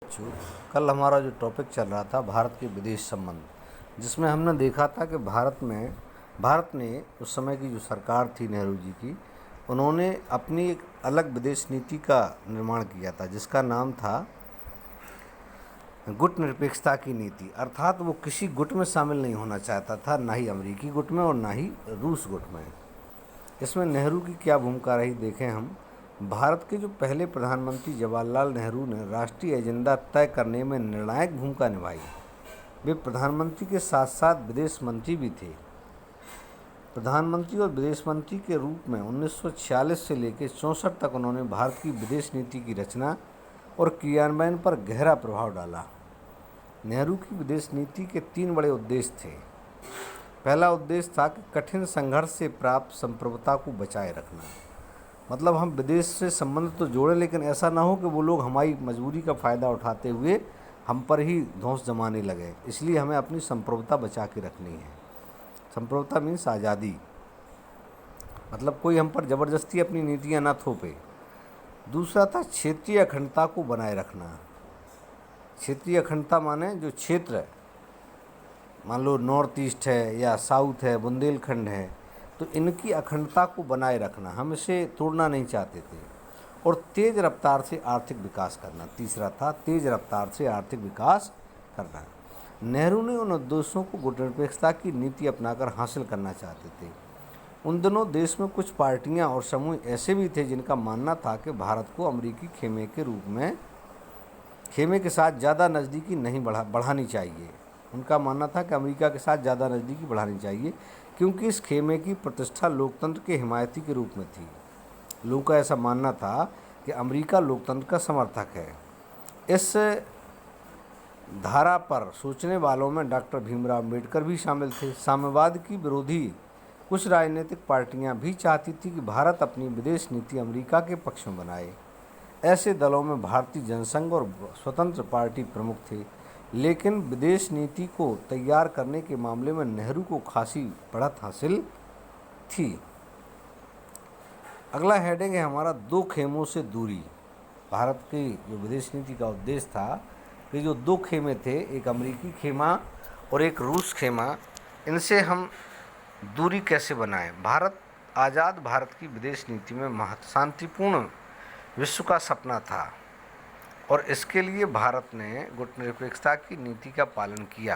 बच्चों, कल हमारा जो टॉपिक चल रहा था भारत के विदेश संबंध, जिसमें हमने देखा था कि भारत ने उस समय की जो सरकार थी नेहरू जी की, उन्होंने अपनी एक अलग विदेश नीति का निर्माण किया था जिसका नाम था गुट निरपेक्षता की नीति। अर्थात वो किसी गुट में शामिल नहीं होना चाहता था, ना ही अमेरिकी गुट में और ना ही रूस गुट में। इसमें नेहरू की क्या भूमिका रही देखें हम। भारत के जो पहले प्रधानमंत्री जवाहरलाल नेहरू ने राष्ट्रीय एजेंडा तय करने में निर्णायक भूमिका निभाई। वे प्रधानमंत्री के साथ साथ विदेश मंत्री भी थे। प्रधानमंत्री और विदेश मंत्री के रूप में 1946 से लेकर 64 तक उन्होंने भारत की विदेश नीति की रचना और क्रियान्वयन पर गहरा प्रभाव डाला। नेहरू की विदेश नीति के 3 बड़े उद्देश्य थे। पहला उद्देश्य था कि कठिन संघर्ष से प्राप्त संप्रभुता को बचाए रखना। मतलब हम विदेश से संबंध तो जोड़ें, लेकिन ऐसा ना हो कि वो लोग हमारी मजबूरी का फ़ायदा उठाते हुए हम पर ही धौंस जमाने लगे। इसलिए हमें अपनी संप्रभुता बचा के रखनी है। संप्रभुता मीन्स आज़ादी, मतलब कोई हम पर ज़बरदस्ती अपनी नीतियाँ ना थोपे। दूसरा था क्षेत्रीय अखंडता को बनाए रखना। क्षेत्रीय अखंडता माने जो क्षेत्र, मान लो नॉर्थ ईस्ट है या साउथ है, बुंदेलखंड है, तो इनकी अखंडता को बनाए रखना, हम इसे तोड़ना नहीं चाहते थे। और तेज़ रफ्तार से आर्थिक विकास करना, तीसरा था तेज़ रफ्तार से आर्थिक विकास करना। नेहरू ने उन उद्देश्यों को गुटनिरपेक्षता की नीति अपनाकर हासिल करना चाहते थे। उन दिनों देश में कुछ पार्टियां और समूह ऐसे भी थे जिनका मानना था कि भारत को अमेरिकी खेमे के साथ ज़्यादा नज़दीकी नहीं बढ़ानी चाहिए। उनका मानना था कि अमेरिका के साथ ज़्यादा नज़दीकी बढ़ानी चाहिए, क्योंकि इस खेमे की प्रतिष्ठा लोकतंत्र के हिमायती के रूप में थी। लोगों का ऐसा मानना था कि अमेरिका लोकतंत्र का समर्थक है। इस धारा पर सोचने वालों में डॉक्टर भीमराव अम्बेडकर भी शामिल थे। साम्यवाद की विरोधी कुछ राजनीतिक पार्टियां भी चाहती थी कि भारत अपनी विदेश नीति अमेरिका के पक्ष में बनाए। ऐसे दलों में भारतीय जनसंघ और स्वतंत्र पार्टी प्रमुख थे, लेकिन विदेश नीति को तैयार करने के मामले में नेहरू को खासी बढ़त हासिल थी। अगला हेडिंग है हमारा 2 खेमों से दूरी। भारत की जो विदेश नीति का उद्देश्य था कि जो 2 खेमे थे, एक अमेरिकी खेमा और एक रूस खेमा, इनसे हम दूरी कैसे बनाएं। आज़ाद भारत की विदेश नीति में शांतिपूर्ण विश्व का सपना था और इसके लिए भारत ने गुटनिरपेक्षता की नीति का पालन किया।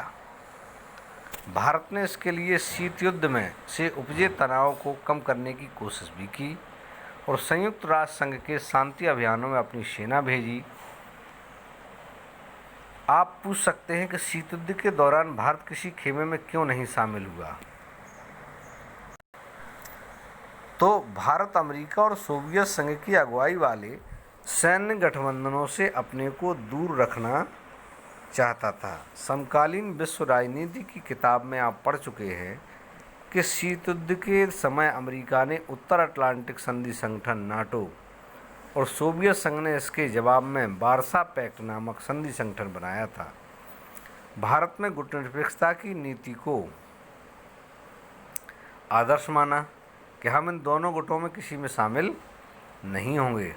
भारत ने इसके लिए शीत युद्ध में से उपजे तनाव को कम करने की कोशिश भी की और संयुक्त राष्ट्र संघ के शांति अभियानों में अपनी सेना भेजी। आप पूछ सकते हैं कि शीत युद्ध के दौरान भारत किसी खेमे में क्यों नहीं शामिल हुआ। तो भारत अमेरिका और सोवियत संघ की अगुवाई वाले सैन्य गठबंधनों से अपने को दूर रखना चाहता था। समकालीन विश्व राजनीति की किताब में आप पढ़ चुके हैं कि शीत युद्ध के समय अमेरिका ने उत्तर अटलांटिक संधि संगठन नाटो और सोवियत संघ ने इसके जवाब में वार्सा पैक्ट नामक संधि संगठन बनाया था। भारत में गुटनिरपेक्षता की नीति को आदर्श माना कि हम इन दोनों गुटों में किसी में शामिल नहीं होंगे।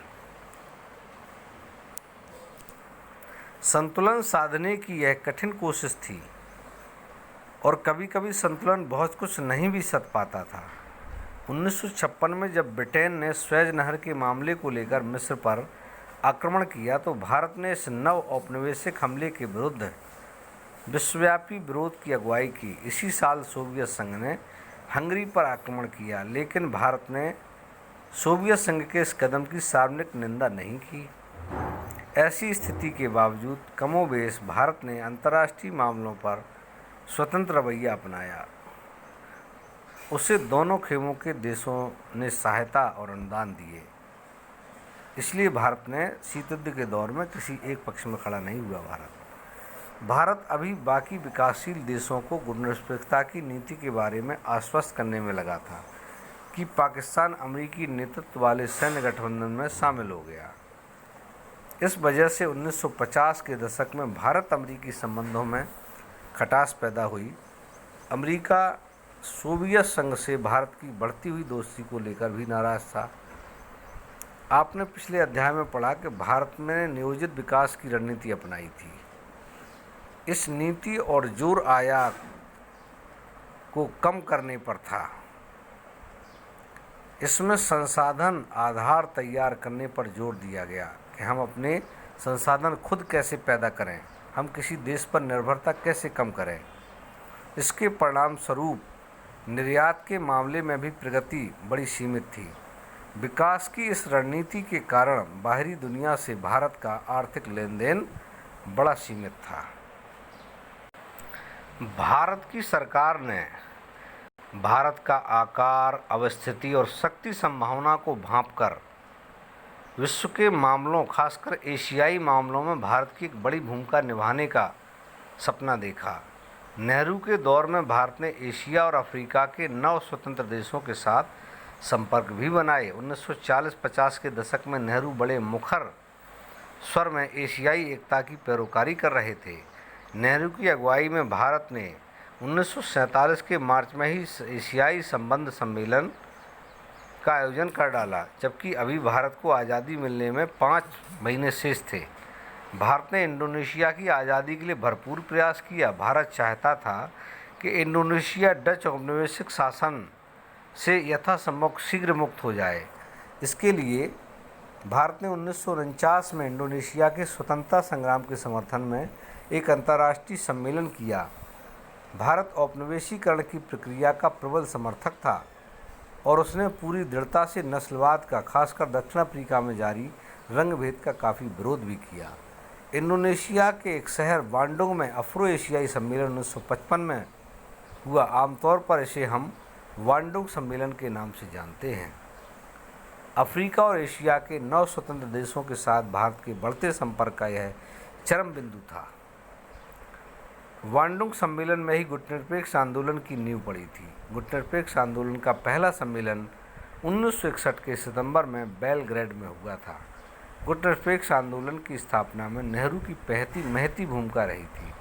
संतुलन साधने की यह कठिन कोशिश थी और कभी कभी संतुलन बहुत कुछ नहीं भी सध पाता था। 1956 में जब ब्रिटेन ने स्वेज नहर के मामले को लेकर मिस्र पर आक्रमण किया तो भारत ने इस नव औपनिवेशिक हमले के विरुद्ध विश्वव्यापी विरोध की अगुवाई की। इसी साल सोवियत संघ ने हंगरी पर आक्रमण किया, लेकिन भारत ने सोवियत संघ के इस कदम की सार्वजनिक निंदा नहीं की। ऐसी स्थिति के बावजूद कमोबेश भारत ने अंतर्राष्ट्रीय मामलों पर स्वतंत्र रवैया अपनाया। उसे दोनों खेमों के देशों ने सहायता और अनुदान दिए। इसलिए भारत ने शीत युद्ध के दौर में किसी एक पक्ष में खड़ा नहीं हुआ। भारत अभी बाकी विकासशील देशों को गुटनिरपेक्षता की नीति के बारे में आश्वस्त करने में लगा था कि पाकिस्तान अमेरिकी नेतृत्व वाले सैन्य गठबंधन में शामिल हो गया। इस वजह से 1950 के दशक में भारत अमेरिकी संबंधों में खटास पैदा हुई। अमेरिका सोवियत संघ से भारत की बढ़ती हुई दोस्ती को लेकर भी नाराज था। आपने पिछले अध्याय में पढ़ा कि भारत ने नियोजित विकास की रणनीति अपनाई थी। इस नीति और जोर आयात को कम करने पर था। इसमें संसाधन आधार तैयार करने पर जोर दिया गया कि हम अपने संसाधन खुद कैसे पैदा करें, हम किसी देश पर निर्भरता कैसे कम करें। इसके परिणाम स्वरूप निर्यात के मामले में भी प्रगति बड़ी सीमित थी। विकास की इस रणनीति के कारण बाहरी दुनिया से भारत का आर्थिक लेन देन बड़ा सीमित था। भारत की सरकार ने भारत का आकार, अवस्थिति और शक्ति संभावना को भांपकर विश्व के मामलों, खासकर एशियाई मामलों में भारत की एक बड़ी भूमिका निभाने का सपना देखा। नेहरू के दौर में भारत ने एशिया और अफ्रीका के 9 स्वतंत्र देशों के साथ संपर्क भी बनाए। 1940-50 के दशक में नेहरू बड़े मुखर स्वर में एशियाई एकता की पैरोकारी कर रहे थे। नेहरू की अगुवाई में भारत ने 1947 के मार्च में ही एशियाई संबंध सम्मेलन का आयोजन कर डाला, जबकि अभी भारत को आज़ादी मिलने में 5 महीने शेष थे। भारत ने इंडोनेशिया की आज़ादी के लिए भरपूर प्रयास किया। भारत चाहता था कि इंडोनेशिया डच औपनिवेशिक शासन से यथासंभव शीघ्र मुक्त हो जाए। इसके लिए भारत ने 1949 में इंडोनेशिया के स्वतंत्रता संग्राम के समर्थन में एक अंतर्राष्ट्रीय सम्मेलन किया। भारत औपनिवेशीकरण की प्रक्रिया का प्रबल समर्थक था और उसने पूरी दृढ़ता से नस्लवाद का, खासकर दक्षिण अफ्रीका में जारी रंगभेद का काफ़ी विरोध भी किया। इंडोनेशिया के एक शहर बांडुंग में अफ्रो एशियाई सम्मेलन 1955 में हुआ। आमतौर पर इसे हम बांडुंग सम्मेलन के नाम से जानते हैं। अफ्रीका और एशिया के 9 स्वतंत्र देशों के साथ भारत के बढ़ते संपर्क का यह चरम बिंदु था। बांडुंग सम्मेलन में ही गुटनिरपेक्ष आंदोलन की नींव पड़ी थी। गुटनिरपेक्ष आंदोलन का पहला सम्मेलन 1961 के सितंबर में बेलग्रेड में हुआ था। गुटनिरपेक्ष आंदोलन की स्थापना में नेहरू की महती भूमिका रही थी।